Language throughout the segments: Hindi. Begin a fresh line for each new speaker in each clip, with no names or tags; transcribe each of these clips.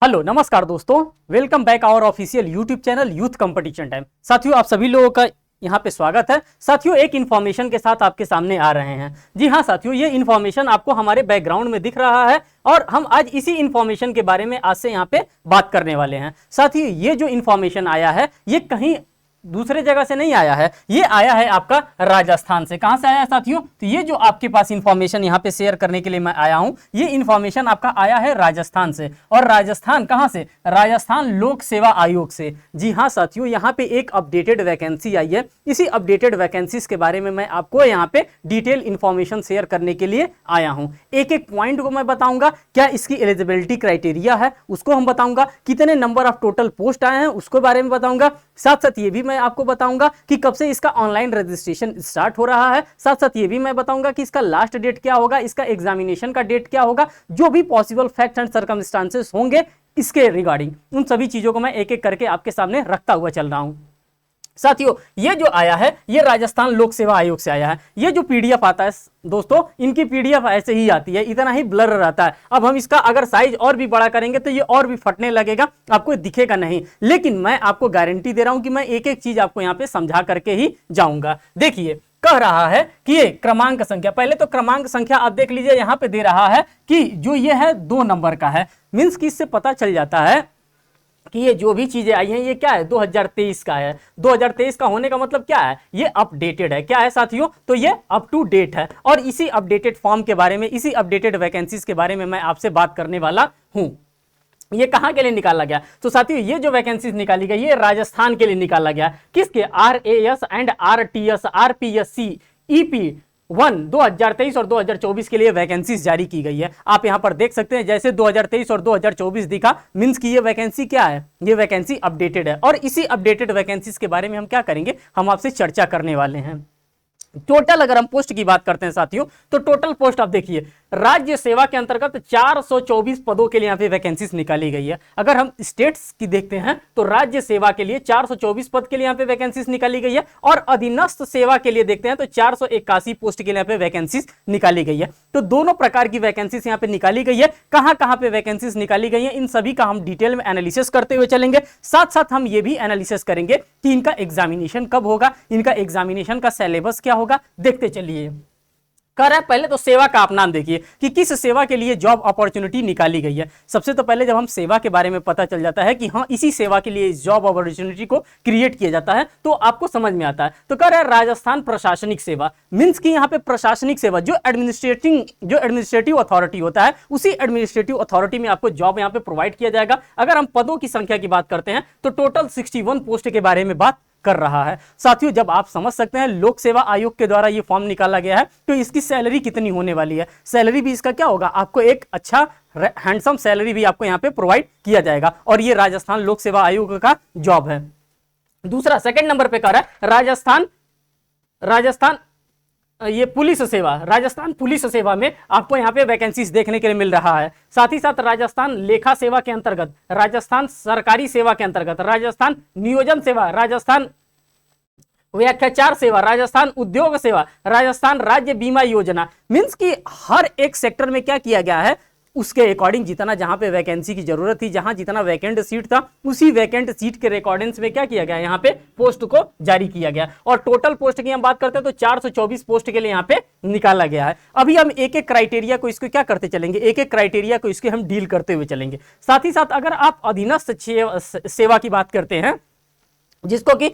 हेलो नमस्कार दोस्तों, welcome back our official YouTube channel youth competition time. साथियों, आप सभी लोगों का यहाँ पे स्वागत है। साथियों, एक इन्फॉर्मेशन के साथ आपके सामने आ रहे हैं। जी हाँ साथियों, ये इन्फॉर्मेशन आपको हमारे बैकग्राउंड में दिख रहा है और हम आज इसी इन्फॉर्मेशन के बारे में आज से यहाँ पे बात करने वाले हैं। साथियों, ये जो इन्फॉर्मेशन आया है ये कहीं दूसरे जगह से नहीं आया है, ये आया है आपका राजस्थान से। कहां से आया है साथियों? तो ये जो आपके पास इंफॉर्मेशन यहाँ पे शेयर करने के लिए मैं आया हूं, ये इंफॉर्मेशन आपका आया है राजस्थान से। और राजस्थान कहां से? राजस्थान लोक सेवा आयोग से। जी हाँ साथियों, यहाँ पे एक अपडेटेड वैकेंसी आई है। इसी अपडेटेड वैकेंसीज के बारे में मैं आपको यहाँ पे डिटेल इंफॉर्मेशन शेयर करने के लिए आया हूँ। एक एक पॉइंट को मैं बताऊंगा, क्या इसकी एलिजिबिलिटी क्राइटेरिया है उसको हम बताऊंगा, कितने नंबर ऑफ टोटल पोस्ट आए हैं उसको बारे में बताऊंगा, साथ साथ ये भी मैं आपको बताऊंगा कि कब से इसका ऑनलाइन रजिस्ट्रेशन स्टार्ट हो रहा है, साथ साथ ये भी मैं बताऊंगा कि इसका लास्ट डेट क्या होगा, इसका एग्जामिनेशन का डेट क्या होगा, जो भी पॉसिबल फैक्ट्स एंड सर्कमस्टांसेस होंगे इसके रिगार्डिंग, उन सभी चीजों को मैं एक एक करके आपके सामने रखता हुआ चल रहा हूं। साथियों, ये जो आया है ये राजस्थान लोक सेवा आयोग से आया है। ये जो पीडीएफ आता है दोस्तों, इनकी पीडीएफ ऐसे ही आती है, इतना ही ब्लर रहता है। अब हम इसका अगर साइज और भी बड़ा करेंगे तो ये और भी फटने लगेगा, आपको दिखेगा नहीं। लेकिन मैं आपको गारंटी दे रहा हूं कि मैं एक एक चीज आपको यहां पे समझा करके ही जाऊंगा। देखिए, कह रहा है कि ये क्रमांक संख्या, पहले तो क्रमांक संख्या आप देख लीजिए, यहां पे दे रहा है कि जो ये है 2 नंबर का है। मींस कि इससे पता चल जाता है कि ये जो भी चीजें आई हैं ये क्या है, 2023 का है। 2023 का होने का मतलब क्या है, ये अपडेटेड है। क्या है साथियों? तो ये अप टू डेट है। और इसी अपडेटेड फॉर्म के बारे में, इसी अपडेटेड वैकेंसीज के बारे में मैं आपसे बात करने वाला हूं। ये कहां के लिए निकाला गया? तो साथियों, ये जो वैकेंसीज निकाली गई ये राजस्थान के लिए निकाला गया। किसके? RAS and RTS, RPSC, EP 1 2023 और 2024 के लिए वैकेंसीज जारी की गई है। आप यहां पर देख सकते हैं, जैसे 2023 और 2024 दिखा, मींस कि ये वैकेंसी क्या है, ये वैकेंसी अपडेटेड है। और इसी अपडेटेड वैकेंसीज के बारे में हम क्या करेंगे, हम आपसे चर्चा करने वाले हैं। टोटल अगर हम पोस्ट की बात करते हैं साथियों, तो टोटल पोस्ट आप देखिए, राज्य सेवा के अंतर्गत 424 पदों के लिए यहां पे वैकेंसीज निकाली गई है। अगर हम स्टेट्स की देखते हैं तो राज्य सेवा के लिए 424 पद के लिए यहां पे वैकेंसीज निकाली गई है। और अधीनस्थ सेवा के लिए देखते हैं तो 481 पोस्ट के लिए यहां पे वैकेंसीज निकाली गई है। तो दोनों प्रकार की वैकेंसीज यहां पे निकाली गई है। कहां पे वैकेंसीज निकाली गई है, इन सभी का हम डिटेल में एनालिसिस करते हुए चलेंगे। साथ साथ हम ये भी एनालिसिस करेंगे कि इनका एग्जामिनेशन कब होगा, इनका एग्जामिनेशन का सिलेबस क्या होगा, देखते चलिए। कह रहा है पहले तो सेवा का आप नाम देखिए कि किस सेवा के लिए जॉब अपॉर्चुनिटी निकाली गई है। सबसे तो पहले जब हम सेवा के बारे में पता चल जाता है कि हाँ इसी सेवा के लिए जॉब अपॉर्चुनिटी को क्रिएट किया जाता है तो आपको समझ में आता है। तो कह रहा है राजस्थान प्रशासनिक सेवा, मींस कि यहाँ पे प्रशासनिक सेवा जो एडमिनिस्ट्रेटिव अथॉरिटी होता है, उसी एडमिनिस्ट्रेटिव अथॉरिटी में आपको जॉब यहाँ पे प्रोवाइड किया जाएगा। अगर हम पदों की संख्या की बात करते हैं तो टोटल 61 पोस्ट के बारे में बात कर रहा है। साथियों, जब आप समझ सकते हैं लोक सेवा आयोग के द्वारा ये फॉर्म निकाला गया है तो इसकी सैलरी कितनी होने वाली है, सैलरी भी इसका क्या होगा, आपको एक अच्छा हैंडसम सैलरी भी आपको यहाँ पे प्रोवाइड किया जाएगा। और ये राजस्थान लोक सेवा आयोग का जॉब है। दूसरा, सेकंड नंबर पे कर रहा है राजस्थान ये पुलिस सेवा, राजस्थान पुलिस सेवा में आपको यहाँ पे वैकेंसीज देखने के लिए मिल रहा है। साथ ही साथ राजस्थान लेखा सेवा के अंतर्गत, राजस्थान सरकारी सेवा के अंतर्गत, राजस्थान नियोजन सेवा, राजस्थान व्याख्याचार सेवा, राजस्थान उद्योग सेवा, राजस्थान राज्य बीमा योजना। मींस कि हर एक सेक्टर में क्या किया गया है, उसके अकॉर्डिंग जितना जहां पे वैकेंसी की जरूरत थी, जहां जितना वैकेंट सीट था, उसी वैकेंट सीट के रिकॉर्डेंस में क्या किया गया, यहाँ पे पोस्ट को जारी किया गया। और टोटल पोस्ट की हम बात करते हैं तो 424 पोस्ट के लिए यहाँ पे निकाला गया है। अभी हम एक एक क्राइटेरिया को इसको क्या करते चलेंगे, एक एक क्राइटेरिया को इसके हम डील करते हुए चलेंगे। साथ ही साथ अगर आप अधीनस्थ सेवा की बात करते हैं, जिसको कि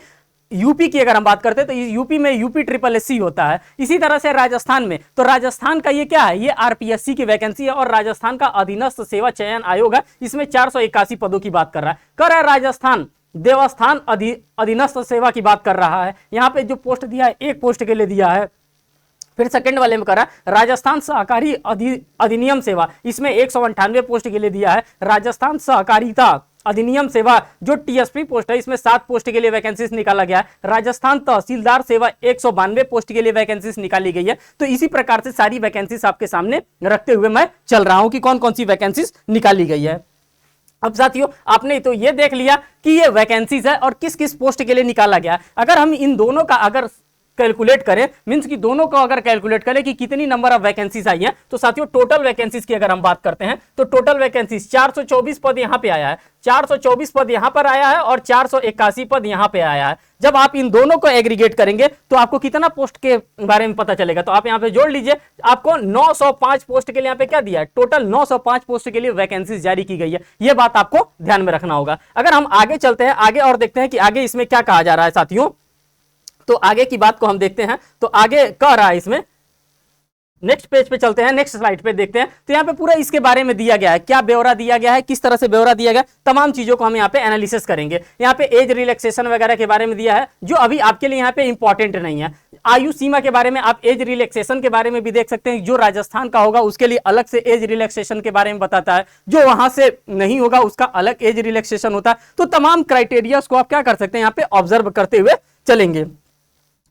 यूपी की अगर हम बात करते हैं तो यूपी में यूपी SSSC होता है। इसी तरह से राजस्थान में, तो राजस्थान का ये क्या है, ये RPSC की वैकेंसी है। और राजस्थान का अधीनस्थ सेवा चयन आयोग है, इसमें 481 पदों की बात कर रहा है। कर रहा है राजस्थान देवस्थान अधीनस्थ सेवा की बात कर रहा है। यहाँ पे जो पोस्ट दिया है एक पोस्ट के लिए दिया है। फिर सेकंड वाले में कर रहा है राजस्थान सहकारी अधिनियम सेवा, इसमें 198 पोस्ट के लिए दिया है। राजस्थान सहकारिता अधिनियम सेवा जो TSP पोस्ट है, इसमें 7 पोस्ट के लिए वैकेंसीज निकाला गया है। राजस्थान तहसीलदार सेवा 192 पोस्ट के लिए वैकेंसीज निकाली गई है। तो इसी प्रकार से सारी वैकेंसीज आपके सामने रखते हुए मैं चल रहा हूं कि कौन कौन सी वैकेंसीज निकाली गई है। अब साथियों, आपने तो ये देख लिया कि ये वैकेंसीज है और किस किस पोस्ट के लिए निकाला गया। अगर हम इन दोनों का अगर कैलकुलेट करें, मींस कि दोनों को अगर कैलकुलेट करें कि कितनी नंबर ऑफ वैकेंसीज आई है, तो साथियों टोटल वैकेंसीज की अगर हम बात करते हैं तो टोटल वैकेंसीज 424 पद यहां पे आया है, 424 पद यहां पर आया है और 481 पद यहां पे आया है। जब आप इन दोनों को एग्रीगेट करेंगे तो आपको कितना पोस्ट के बारे में पता चलेगा, तो आप यहां पे जोड़ लीजिए, आपको 905 पोस्ट के लिए यहां पे क्या दिया है, टोटल 905 पोस्ट के लिए वैकेंसीज जारी की गई है। यह बात आपको ध्यान में रखना होगा। अगर हम आगे चलते हैं आगे और देखते हैं कि आगे इसमें क्या कहा जा रहा है साथियों, तो आगे की बात को हम देखते हैं। तो आगे कह रहा है इसमें, नेक्स्ट पेज पे चलते हैं, नेक्स्ट स्लाइड पे देखते हैं। तो यहाँ पे पूरा इसके बारे में दिया गया है, क्या ब्यौरा दिया गया है, किस तरह से ब्यौरा दिया गया, तमाम चीजों को हम यहाँ पे एनालिसिस करेंगे। यहाँ पे एज रिलैक्सेशन वगैरह के बारे में दिया है, जो अभी आपके लिए यहाँ पे इंपॉर्टेंट नहीं है। आयु सीमा के बारे में, आप एज रिलैक्सेशन के बारे में भी देख सकते हैं। जो राजस्थान का होगा उसके लिए अलग से एज रिलैक्सेशन के बारे में बताता है, जो वहां से नहीं होगा उसका अलग एज रिलैक्सेशन होता है। तो तमाम क्राइटेरियाज को आप क्या कर सकते हैं, यहाँ पे ऑब्जर्व करते हुए चलेंगे।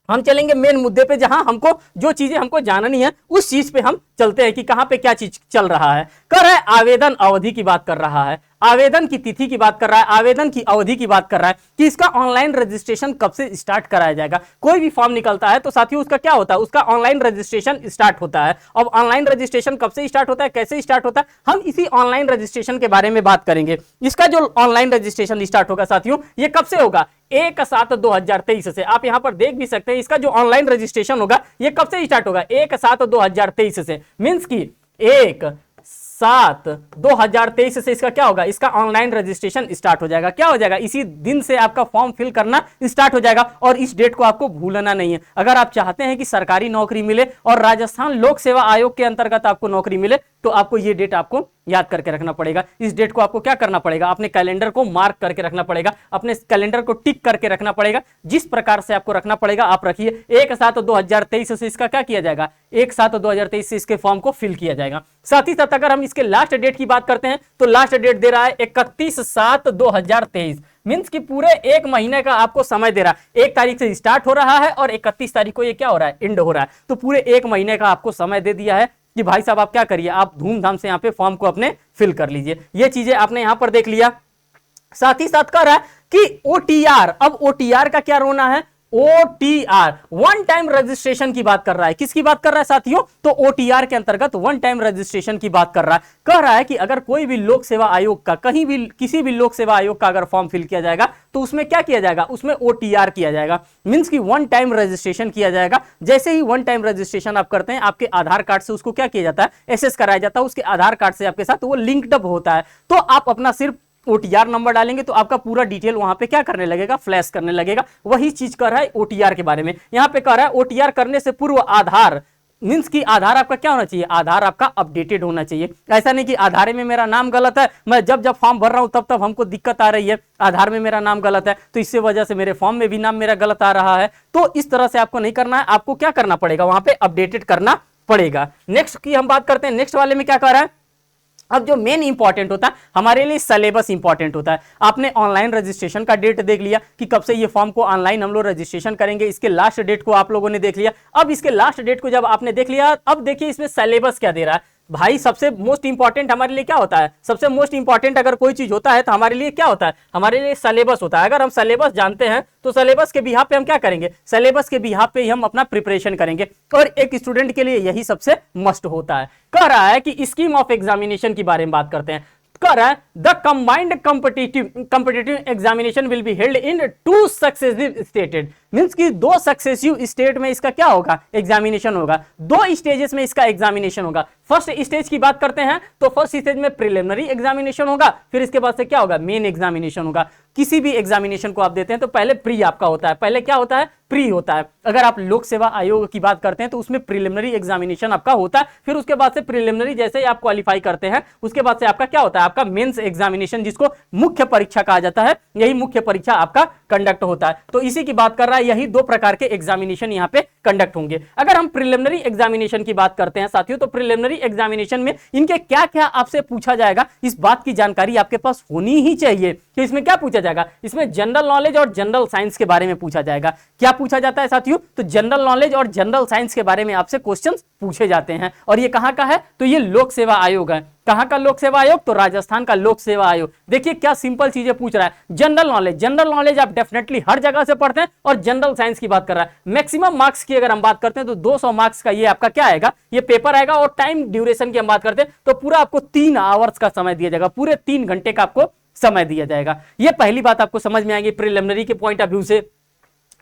हम चलेंगे मेन मुद्दे पे, जहां हमको जो चीजें हमको जाननी है उस चीज पे हम चलते हैं कि कहां पे क्या चीज चल रहा है। कर रहा है आवेदन अवधि की बात कर रहा है, आवेदन की तिथि की बात कर रहा है, आवेदन की अवधि की बात कर रहा है कि इसका ऑनलाइन रजिस्ट्रेशन कब से स्टार्ट कराया जाएगा। कोई भी फॉर्म निकलता है तो साथियों उसका क्या होता है, उसका ऑनलाइन रजिस्ट्रेशन स्टार्ट होता है। अब ऑनलाइन रजिस्ट्रेशन कब से स्टार्ट होता है, कैसे स्टार्ट होता है, हम इसी ऑनलाइन रजिस्ट्रेशन के बारे में बात करेंगे। इसका जो ऑनलाइन रजिस्ट्रेशन स्टार्ट होगा साथियों, ये कब से होगा, 1/7/2023 से। आप यहां पर देख भी सकते हैं इसका जो ऑनलाइन रजिस्ट्रेशन होगा ये कब से स्टार्ट होगा, 1/7/2023 से। मींस की 1/7/2023 से इसका क्या होगा, इसका ऑनलाइन रजिस्ट्रेशन स्टार्ट हो जाएगा। क्या हो जाएगा, इसी दिन से आपका फॉर्म फिल करना स्टार्ट हो जाएगा और इस डेट को आपको भूलना नहीं है। अगर आप चाहते हैं कि सरकारी नौकरी मिले और राजस्थान लोक सेवा आयोग के अंतर्गत आपको नौकरी मिले, तो आपको ये डेट आपको याद करके रखना पड़ेगा। इस डेट को आपको क्या करना पड़ेगा, अपने कैलेंडर को मार्क करके रखना पड़ेगा, अपने कैलेंडर को टिक करके रखना पड़ेगा। जिस प्रकार से आपको रखना पड़ेगा आप रखिए। 1/7/2023 से इसका क्या किया जाएगा, 1/7/2023 से इसके फॉर्म को फिल किया जाएगा। साथ ही साथ अगर हम इसके लास्ट डेट की बात करते हैं तो लास्ट डेट दे रहा है 31/7/2023। मींस कि पूरे एक महीने का आपको समय दे रहा है। 1 तारीख से स्टार्ट हो रहा है और 31 तारीख को ये क्या हो रहा है, एंड हो रहा है। तो पूरे एक महीने का आपको समय दे दिया है कि भाई साहब आप क्या करिए, आप धूमधाम से यहाँ पे फॉर्म को अपने फिल कर लीजिए। ये चीजें आपने यहां पर देख लिया। साथ ही साथ कह रहा है कि ओटीआर, अब ओटीआर का क्या रोना है, ओटीआर वन टाइम रजिस्ट्रेशन की बात कर रहा है। किसकी बात कर रहा है साथियों, तो ओटीआर के अंतर्गत वन टाइम रजिस्ट्रेशन की बात कर रहा है। कह रहा है कि अगर कोई भी लोक सेवा आयोग का, कहीं भी किसी भी लोक सेवा आयोग का अगर फॉर्म फिल किया जाएगा तो उसमें क्या किया जाएगा, उसमें ओटीआर किया जाएगा। मींस की वन टाइम रजिस्ट्रेशन किया जाएगा। जैसे ही वन टाइम रजिस्ट्रेशन आप करते हैं, आपके आधार कार्ड से उसको क्या किया जाता है, एसेस कराया जाता है। उसके आधार कार्ड से आपके साथ वो लिंक्ड अप होता है। तो आप अपना सिर्फ ओटीआर नंबर डालेंगे तो आपका पूरा डिटेल वहां पे क्या करने लगेगा, फ्लैश करने लगेगा। वही चीज कर रहा है ओटीआर के बारे में। यहां पे कह रहा है ओटीआर करने से पूर्व आधार, मींस की आधार आपका क्या होना चाहिए, आधार आपका अपडेटेड होना चाहिए। ऐसा नहीं कि आधार में मेरा नाम गलत है, मैं जब जब फॉर्म भर रहा हूं तब तब हमको दिक्कत आ रही है, आधार में मेरा नाम गलत है तो इससे वजह से मेरे फॉर्म में भी नाम मेरा गलत आ रहा है। तो इस तरह से आपको नहीं करना है, आपको क्या करना पड़ेगा, वहां पे अपडेटेड करना पड़ेगा। नेक्स्ट की हम बात करते हैं, नेक्स्ट वाले में क्या कर रहा है। अब जो मेन इंपॉर्टेंट होता है हमारे लिए सिलेबस इंपॉर्टेंट होता है। आपने ऑनलाइन रजिस्ट्रेशन का डेट देख लिया कि कब से ये फॉर्म को ऑनलाइन हम लोग रजिस्ट्रेशन करेंगे, इसके लास्ट डेट को आप लोगों ने देख लिया। अब इसके लास्ट डेट को जब आपने देख लिया, अब देखिए इसमें सिलेबस क्या दे रहा है। भाई सबसे मोस्ट इंपॉर्टेंट हमारे लिए क्या होता है, सबसे मोस्ट इंपॉर्टेंट अगर कोई चीज होता है तो हमारे लिए क्या होता है, हमारे लिए सिलेबस होता है। अगर हम सिलेबस जानते हैं तो सिलेबस के बिहाफ पे हम क्या करेंगे, सिलेबस के बिहाफ पे ही हम अपना प्रिपरेशन करेंगे। और एक स्टूडेंट के लिए यही सबसे मस्ट होता है। कह रहा है कि स्कीम ऑफ एग्जामिनेशन के बारे में बात करते हैं। कह रहा है the combined competitive examination will be held in 2 successive stated. Means कि 2 सक्सेसिव स्टेट में इसका क्या होगा, एग्जामिनेशन होगा। 2 स्टेजेस में इसका एग्जामिनेशन होगा। फर्स्ट स्टेज की बात करते हैं तो फर्स्ट स्टेज में प्रिलिमिनरी एग्जामिनेशन होगा, फिर इसके बाद से क्या होगा, मेन एग्जामिनेशन होगा। किसी भी एग्जामिनेशन को आप देते हैं तो पहले प्री आपका होता है, पहले क्या होता है, प्री होता है। अगर आप लोक सेवा आयोग की बात करते हैं तो उसमें प्रिलिमिनरी एग्जामिनेशन आपका होता है, फिर उसके बाद से प्रिलिमिनरी जैसे ही आप क्वालिफाई करते हैं उसके बाद से आपका क्या होता है, आपका मेंस एग्जामिनेशन, जिसको मुख्य परीक्षा कहा जाता है। यही मुख्य परीक्षा आपका कंडक्ट होता है। तो इसी की बात कर रहा है, यही 2 प्रकार के एग्जामिनेशन यहाँ पे कंडक्ट होंगे। अगर हम प्रिलिमिनरी एग्जामिनेशन की बात करते हैं साथियों, तो प्रिलिमिनरी एग्जामिनेशन में इनके क्या क्या आपसे पूछा जाएगा, इस बात की जानकारी आपके पास होनी ही चाहिए कि इसमें क्या पूछा जाएगा। इसमें जनरल नॉलेज और जनरल साइंस के बारे में पूछा जाएगा। क्या पूछा जाता है साथियों, तो जनरल नॉलेज और जनरल साइंस के बारे में आपसे क्वेश्चंस पूछे जाते हैं। और ये कहां का है, तो ये लोक सेवा आयोग है। कहां का लोक सेवा आयोग? तो राजस्थान का लोक सेवा आयोग। देखिए क्या सिंपल चीजें पूछ रहा है। जनरल नॉलेज, जनरल नॉलेज आप डेफिनेटली हर जगह से पढ़ते हैं, और जनरल साइंस की बात कर रहा है। मैक्सिमम मार्क्स की अगर हम बात करते हैं तो 200 मार्क्स का ये आपका क्या आएगा, ये पेपर आएगा। और टाइम ड्यूरेशन की हम बात करते हैं तो पूरा आपको 3 आवर्स का समय दिया जाएगा, पूरे 3 घंटे का आपको समय दिया जाएगा। ये पहली बात आपको समझ में आएगी प्रिलिमिनरी के पॉइंट ऑफ व्यू से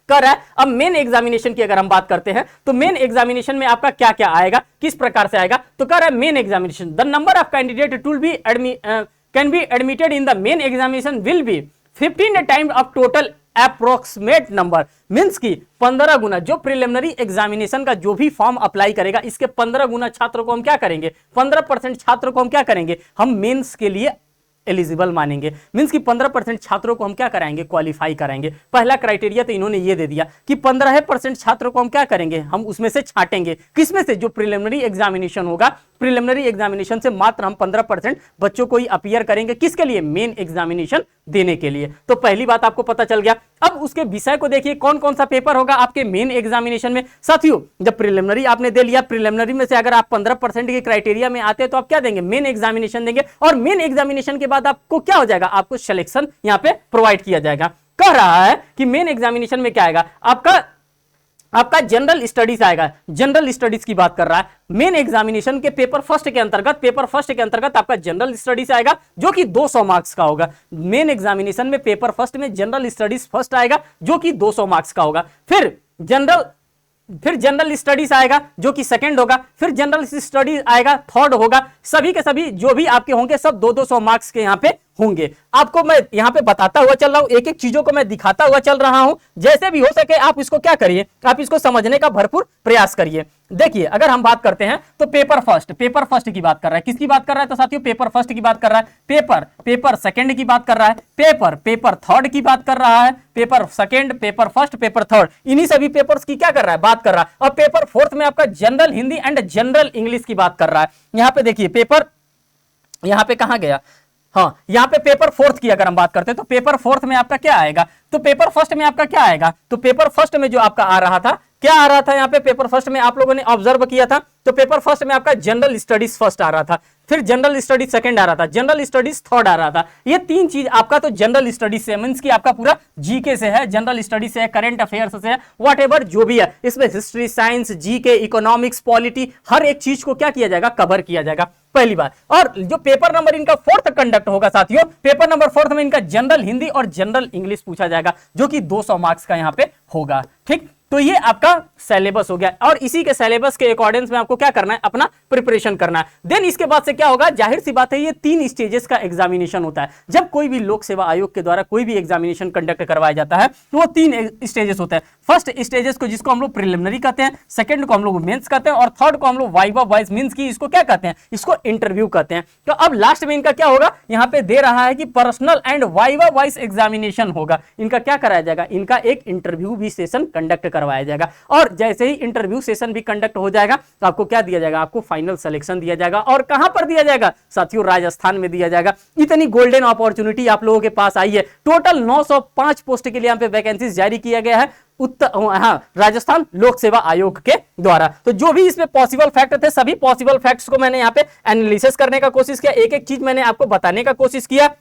कर रहा है। अब मेन एग्जामिनेशन की अगर हम बात करते हैं तो मेन एग्जामिनेशन में आपका क्या क्या आएगा, किस प्रकार से आएगा, तो कर रहा है main examination the number of candidate to be can be admitted in the main examination will be 15 times of total approximate number, means की 15 गुना। जो प्रिलिमिनरी एग्जामिनेशन का जो भी फॉर्म अप्लाई करेगा इसके 15 गुना छात्रों को हम क्या करेंगे, 15% छात्रों को हम क्या करेंगे, हम मेंस के लिए एलिजिबल मानेंगे। मींस कि 15% छात्रों को हम क्या कराएंगे, क्वालिफाई कराएंगे। पहला क्राइटेरिया तो इन्होंने ये दे दिया कि 15% छात्रों को हम क्या करेंगे, हम उसमें से छांटेंगे। किसमें से? जो प्रिलिमिनरी एग्जामिनेशन होगा, प्रिलिमिनरी एग्जामिनेशन से मात्र हम 15% बच्चों को ही अपीयर करेंगे। किसके लिए? मेन एग्जामिनेशन देने के लिए। तो पहली बात आपको पता चल गया। अब उसके विषय को देखिए, कौन कौन सा पेपर होगा आपके मेन एग्जामिनेशन में। साथियों जब प्रिलिमिनरी आपने दे लिया, प्रिलिमिनरी में से अगर आप 15% के क्राइटेरिया में आते हैं तो आप क्या देंगे, मेन एग्जामिनेशन देंगे। और मेन एग्जामिनेशन के बाद आपको क्या हो जाएगा, आपको सिलेक्शन यहां पे प्रोवाइड किया जाएगा। कह रहा है कि मेन एग्जामिनेशन में क्या आएगा, आपका जनरल स्टडीज आएगा। जनरल स्टडीज की बात कर रहा है। मेन एग्जामिनेशन के पेपर फर्स्ट के अंतर्गत आपका जनरल स्टडीज आएगा जो कि 200 मार्क्स का होगा। मेन एग्जामिनेशन में पेपर फर्स्ट में जनरल स्टडीज फर्स्ट आएगा जो कि 200 मार्क्स का होगा। फिर जनरल स्टडीज आएगा जो कि सेकंड होगा। फिर जनरल स्टडीज आएगा थर्ड होगा। सभी के सभी जो भी आपके होंगे सब 200 मार्क्स के यहाँ पे होंगे। आपको मैं यहां पे बताता हुआ चल रहा हूं, एक एक चीजों को मैं दिखाता हुआ चल रहा हूं। जैसे भी हो सके आप इसको क्या करिए, आप इसको समझने का भरपूर प्रयास करिए। देखिए अगर हम बात करते हैं तो पेपर फर्स्ट की बात कर रहा है। किसकी बात कर रहा है? तो साथियों पेपर फर्स्ट की बात कर रहा है। पेपर सेकंड की बात कर रहा है। पेपर थर्ड की बात कर रहा है। Paper second, paper first, paper third, इन्हीं सभी पेपर्स की क्या कर रहा है, बात कर रहा है। और पेपर फोर्थ में आपका general Hindi and general English की बात कर रहा है। यहां पे देखिए पेपर, यहां पे कहां गया, हाँ यहां पे पेपर फोर्थ की अगर हम बात करते हैं तो पेपर फोर्थ में आपका क्या आएगा, तो पेपर फर्स्ट में आपका क्या आएगा, तो पेपर फर्स्ट में जो आपका आ रहा था, क्या आ रहा था यहाँ पे पेपर फर्स्ट में आप लोगों ने ऑब्जर्व किया था, तो पेपर फर्स्ट में आपका जनरल स्टडीज फर्स्ट आ रहा था, फिर जनरल स्टडीज सेकंड आ रहा था, जनरल स्टडीज थर्ड आ रहा था। ये तीन चीज आपका तो जनरल स्टडीज से मींस की आपका पूरा जीके से है, जनरल स्टडीज से है, करंट अफेयर्स से है, व्हाटएवर जो भी है इसमें history, science, GK, economics, polity, हर एक चीज को क्या किया जाएगा, कवर किया जाएगा। पहली बात। और जो पेपर नंबर इनका फोर्थ कंडक्ट होगा साथियों, पेपर नंबर फोर्थ में इनका जनरल हिंदी और जनरल इंग्लिश पूछा जाएगा जो कि 200 मार्क्स का यहाँ पे होगा। ठीक, तो ये आपका सिलेबस हो गया और इसी के सिलेबस के अकॉर्डिंग में आपको क्या करना है, अपना प्रिपरेशन करना है। देन इसके बाद से क्या होगा, जाहिर सी बात है ये 3 स्टेजेस का एग्जामिनेशन होता है। जब कोई भी लोक सेवा आयोग के द्वारा कोई भी एग्जामिनेशन कंडक्ट करवाया जाता है तो वो 3 स्टेजेस होता है। फर्स्ट स्टेजेस को जिसको हम लोग प्रिलिमिनरी कहते हैं, सेकंड को हम लोग मेंस कहते हैं और थर्ड को हम लोग वाइवा वाइज मींस की इसको क्या कहते हैं, इसको इंटरव्यू कहते हैं। तो अब लास्ट में इनका क्या होगा, यहाँ पे दे रहा है कि personal and viva wise examination होगा। इनका क्या कराया जाएगा, इनका एक इंटरव्यू भी सेशन कंडक्ट करवाया जाएगा और जैसे ही इंटरव्यू सेशन भी कंडक्ट हो जाएगा तो आपको क्या दिया जाएगा, आपको फाइनल सिलेक्शन दिया जाएगा। और कहां पर दिया जाएगा साथियों, राजस्थान में दिया जाएगा। इतनी गोल्डन अपॉर्चुनिटी आप लोगों के पास आई है। टोटल 905 पोस्ट के लिए यहाँ पे वैकेंसीज जारी किया गया है राजस्थान लोक सेवा आयोग के द्वारा। तो जो भी इसमें पॉसिबल फैक्ट थे सभी पॉसिबल फैक्ट्स को मैंने यहाँ पे एनालिसिस करने का कोशिश किया, एक एक चीज मैंने आपको बताने का कोशिश किया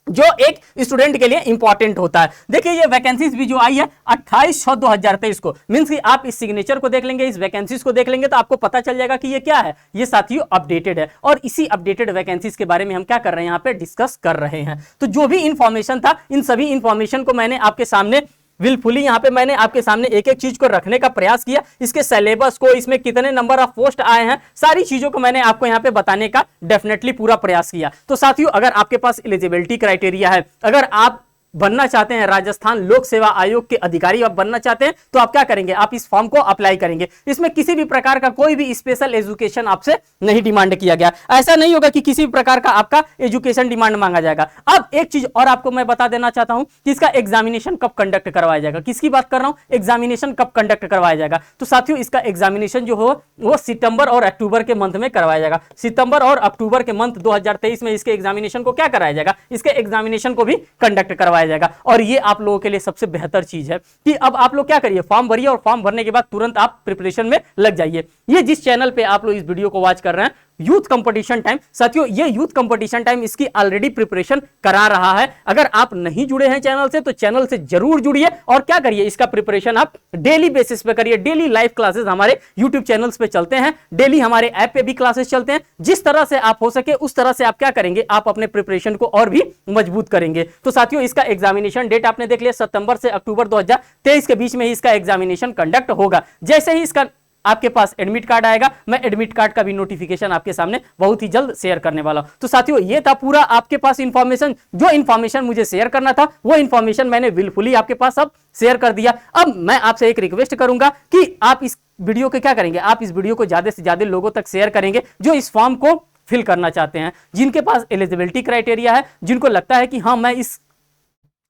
जो एक स्टूडेंट के लिए इंपॉर्टेंट होता है। देखिए ये वैकेंसीज भी जो आई है 28/6/2023 को, मींस कि आप इस सिग्नेचर को देख लेंगे, इस वैकेंसीज को देख लेंगे तो आपको पता चल जाएगा कि ये क्या है, ये साथियों अपडेटेड है। और इसी अपडेटेड वैकेंसीज के बारे में हम क्या कर रहे हैं, यहाँ पे डिस्कस कर रहे हैं। तो जो भी इंफॉर्मेशन था इन सभी इंफॉर्मेशन को मैंने आपके सामने विलफुली यहाँ पे मैंने आपके सामने एक एक चीज को रखने का प्रयास किया। इसके सिलेबस को, इसमें कितने नंबर ऑफ पोस्ट आए हैं, सारी चीजों को मैंने आपको यहाँ पे बताने का डेफिनेटली पूरा प्रयास किया। तो साथियों अगर आपके पास एलिजिबिलिटी क्राइटेरिया है, अगर आप बनना चाहते हैं राजस्थान लोक सेवा आयोग के अधिकारी आप बनना चाहते हैं तो आप क्या करेंगे, आप इस फॉर्म को अप्लाई करेंगे। इसमें किसी भी प्रकार का कोई भी स्पेशल एजुकेशन आपसे नहीं डिमांड किया गया। ऐसा नहीं होगा कि किसी भी प्रकार का आपका एजुकेशन डिमांड मांगा जाएगा। अब एक चीज और आपको मैं बता देना चाहता हूं कि इसका एग्जामिनेशन कब कंडक्ट करवाया जाएगा। किसकी बात कर रहा हूं, एग्जामिनेशन कब कंडक्ट करवाया जाएगा। तो साथियों इसका एग्जामिनेशन जो हो वो सितंबर और अक्टूबर के मंथ में करवाया जाएगा। सितंबर और अक्टूबर के मंथ 2023 में इसके एग्जामिनेशन को क्या कराया जाएगा, इसके एग्जामिनेशन को भी कंडक्ट करवाया जाएगा। और ये आप लोगों के लिए सबसे बेहतर चीज है कि अब आप लोग क्या करिए, फॉर्म भरिए और फॉर्म भरने के बाद तुरंत आप प्रिपरेशन में लग जाइए। ये जिस चैनल पे आप लोग इस वीडियो को वॉच कर रहे हैं यूथ कंपटीशन टाइम। साथियों ये यूथ कंपटीशन टाइम इसकी ऑलरेडी प्रिपरेशन करा रहा है। अगर आप नहीं जुड़े हैं चैनल से तो चैनल से जरूर जुड़िए और क्या करिए, इसका प्रिपरेशन आप डेली बेसिस पे करिए। डेली लाइव क्लासेस हमारे यूट्यूब चैनल्स पे चलते हैं, डेली हमारे ऐप पे भी क्लासेस चलते हैं। जिस तरह से आप हो सके उस तरह से आप क्या करेंगे, आप अपने प्रिपरेशन को और भी मजबूत करेंगे। तो साथियों इसका एग्जामिनेशन डेट आपने देख लिया, सितंबर से अक्टूबर 2023 के बीच में ही इसका एग्जामिनेशन कंडक्ट होगा। जैसे ही इसका आपके पास एडमिट कार्ड आएगा, मैं एडमिट कार्ड का भी नोटिफिकेशन आपके सामने बहुत ही जल्द शेयर करने वाला हूं। तो साथियों ये था पूरा आपके पास इंफॉर्मेशन, जो इंफॉर्मेशन मुझे शेयर करना था वो इंफॉर्मेशन मैंने विलफुली आपके पास अब शेयर कर दिया। अब मैं आपसे एक रिक्वेस्ट करूंगा कि आप इस वीडियो को क्या करेंगे, आप इस वीडियो को ज्यादा से ज्यादा लोगों तक शेयर करेंगे जो इस फॉर्म को फिल करना चाहते हैं, जिनके पास एलिजिबिलिटी क्राइटेरिया है, जिनको लगता है कि हाँ मैं इस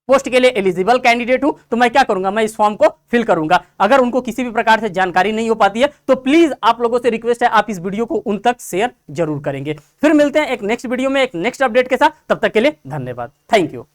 पोस्ट के लिए एलिजिबल कैंडिडेट हूं, तो मैं क्या करूंगा, मैं इस फॉर्म को फिल करूंगा। अगर उनको किसी भी प्रकार से जानकारी नहीं हो पाती है तो प्लीज आप लोगों से रिक्वेस्ट है, आप इस वीडियो को उन तक शेयर जरूर करेंगे। फिर मिलते हैं एक नेक्स्ट वीडियो में एक नेक्स्ट अपडेट के साथ, तब तक के लिए धन्यवाद, थैंक यू।